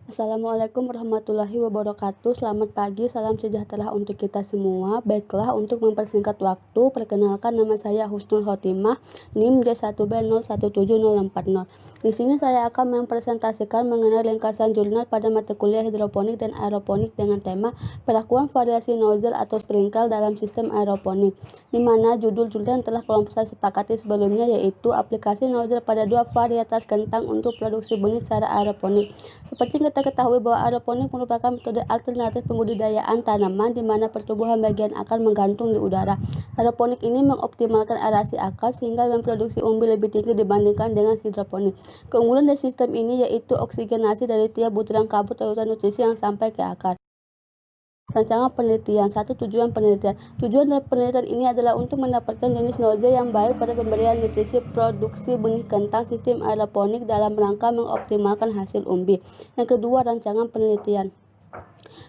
Assalamualaikum warahmatullahi wabarakatuh. Selamat pagi, salam sejahtera untuk kita semua. Baiklah, untuk mempersingkat waktu, perkenalkan nama saya Husnul Khotimah, NIM J1B017040. Di sini saya akan mempresentasikan mengenai ringkasan jurnal pada mata kuliah hidroponik dan aeroponik dengan tema Perakuan variasi nozzle atau sprinkle dalam sistem aeroponik, di mana judul jurnal yang telah kelompok saya sepakati sebelumnya yaitu aplikasi nozzle pada dua varietas kentang untuk produksi benih secara aeroponik. Seperti kita ketahui bahwa aeroponik merupakan metode alternatif pembudidayaan tanaman di mana pertumbuhan bagian akar menggantung di udara. Aeroponik ini mengoptimalkan aerasi akar sehingga memproduksi umbi lebih tinggi dibandingkan dengan hidroponik. Keunggulan dari sistem ini yaitu oksigenasi dari tiap butiran kabut larutan nutrisi yang sampai ke akar. Rancangan penelitian. Tujuan penelitian. Tujuan dari penelitian ini adalah untuk mendapatkan jenis nozzle yang baik pada pemberian nutrisi produksi benih kentang sistem aeroponik dalam rangka mengoptimalkan hasil umbi. Yang kedua, rancangan penelitian.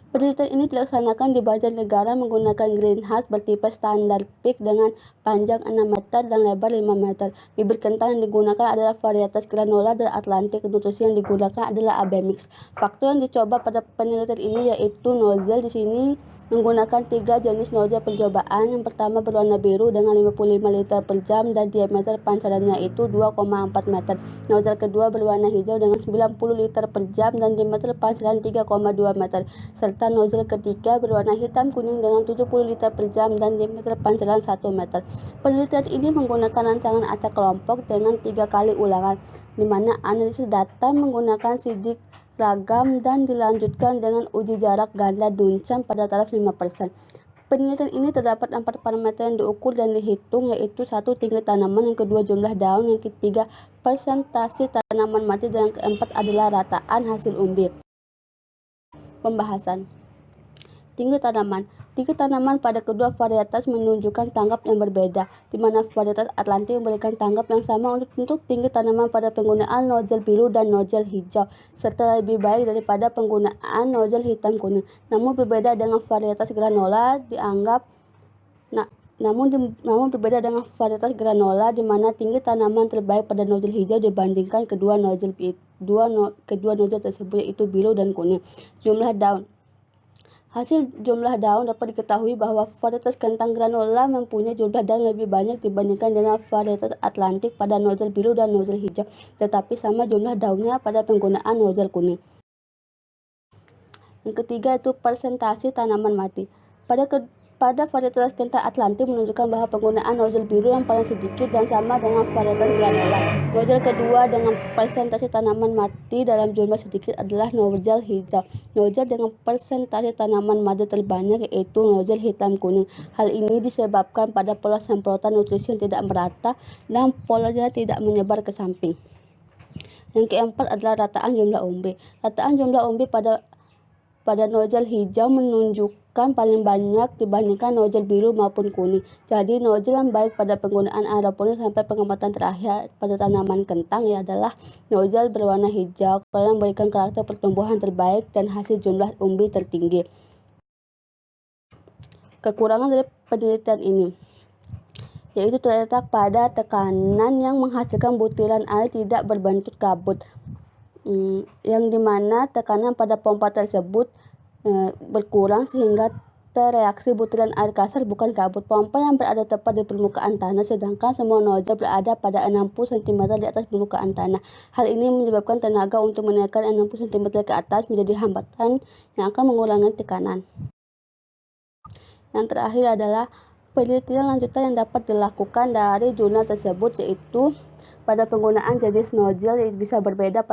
Penelitian ini dilaksanakan di Banjarnegara menggunakan greenhouse bertipe standar peak dengan panjang 6 meter dan lebar 5 meter. Bibit kentang yang digunakan adalah varietas granola dan Atlantik. Nutrisi yang digunakan adalah AB mix. Faktor yang dicoba pada penelitian ini yaitu nozzle. Di sini menggunakan 3 jenis nozzle percobaan. Yang pertama berwarna biru dengan 55 liter per jam dan diameter pancarannya itu 2,4 meter. Nozzle kedua berwarna hijau dengan 90 liter per jam dan diameter pancaran 3,2 meter. Serta nozzle ketiga berwarna hitam kuning dengan 70 liter per jam dan diameter pancaran 1 meter. Penelitian ini menggunakan rancangan acak kelompok dengan 3 kali ulangan, di mana analisis data menggunakan sidik ragam dan dilanjutkan dengan uji jarak ganda Duncan pada taraf 5%. Penelitian ini terdapat 4 parameter yang diukur dan dihitung, yaitu 1. Tinggi tanaman, yang kedua jumlah daun, yang ketiga persentase tanaman mati, dan yang keempat adalah rataan hasil umbi. Pembahasan. Tinggi tanaman. Tinggi tanaman pada kedua varietas menunjukkan tanggap yang berbeda, di mana varietas Atlantik memberikan tanggap yang sama untuk tinggi tanaman pada penggunaan nozzle biru dan nozzle hijau, serta lebih baik daripada penggunaan nozzle hitam kuning. Namun berbeda dengan varietas granola di mana tinggi tanaman terbaik pada nozzle hijau dibandingkan kedua nozzle tersebut yaitu biru dan kuning. Jumlah daun. Hasil jumlah daun dapat diketahui bahwa varietas kentang granola mempunyai jumlah daun lebih banyak dibandingkan dengan varietas Atlantik pada nozzle biru dan nozzle hijau, tetapi sama jumlah daunnya pada penggunaan nozzle kuning. Yang ketiga itu persentase tanaman mati. Pada varietas kentang Atlantik menunjukkan bahwa penggunaan nozzle biru yang paling sedikit dan sama dengan varietas granola. Nozzle kedua dengan persentase tanaman mati dalam jumlah sedikit adalah nozzle hijau. Nozzle dengan persentase tanaman mati terbanyak yaitu nozzle hitam kuning. Hal ini disebabkan pada pola semprotan nutrisi yang tidak merata dan polanya tidak menyebar ke samping. Yang keempat adalah rataan jumlah umbi. Rataan jumlah umbi pada nozzle hijau menunjukkan paling banyak dibandingkan nozzle biru maupun kuning. Jadi nozzle yang baik pada penggunaan aeroponik sampai pengamatan terakhir pada tanaman kentang adalah nozzle berwarna hijau karena memberikan karakter pertumbuhan terbaik dan hasil jumlah umbi tertinggi. Kekurangan dari penelitian ini yaitu terletak pada tekanan yang menghasilkan butiran air tidak berbentuk kabut, yang dimana tekanan pada pompa tersebut berkurang sehingga tereaksi butiran air kasar bukan kabut. Pompa yang berada tepat di permukaan tanah, sedangkan semua nozzle berada pada 60 cm di atas permukaan tanah. Hal ini menyebabkan tenaga untuk menaikkan 60 cm ke atas menjadi hambatan yang akan mengurangi tekanan. Yang terakhir adalah penelitian lanjutan yang dapat dilakukan dari jurnal tersebut, yaitu pada penggunaan jenis nozzle yang bisa berbeda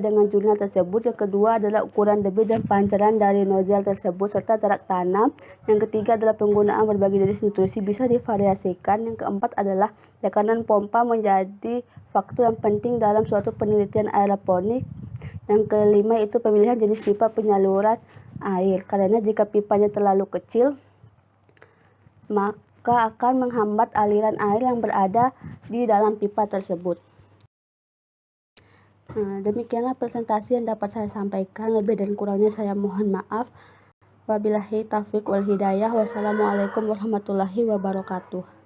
dengan jurnal tersebut. Yang kedua adalah ukuran debit dan pancaran dari nozzle tersebut serta jarak tanam. Yang ketiga adalah penggunaan berbagai jenis nutrisi bisa divariasikan. Yang keempat adalah tekanan pompa menjadi faktor yang penting dalam suatu penelitian aeroponik. Yang kelima itu pemilihan jenis pipa penyaluran air, karena jika pipanya terlalu kecil maka akan menghambat aliran air yang berada di dalam pipa tersebut. Demikianlah presentasi yang dapat saya sampaikan. Lebih dan kurangnya saya mohon maaf. Wabillahi taufiq wal hidayah. Wassalamualaikum warahmatullahi wabarakatuh.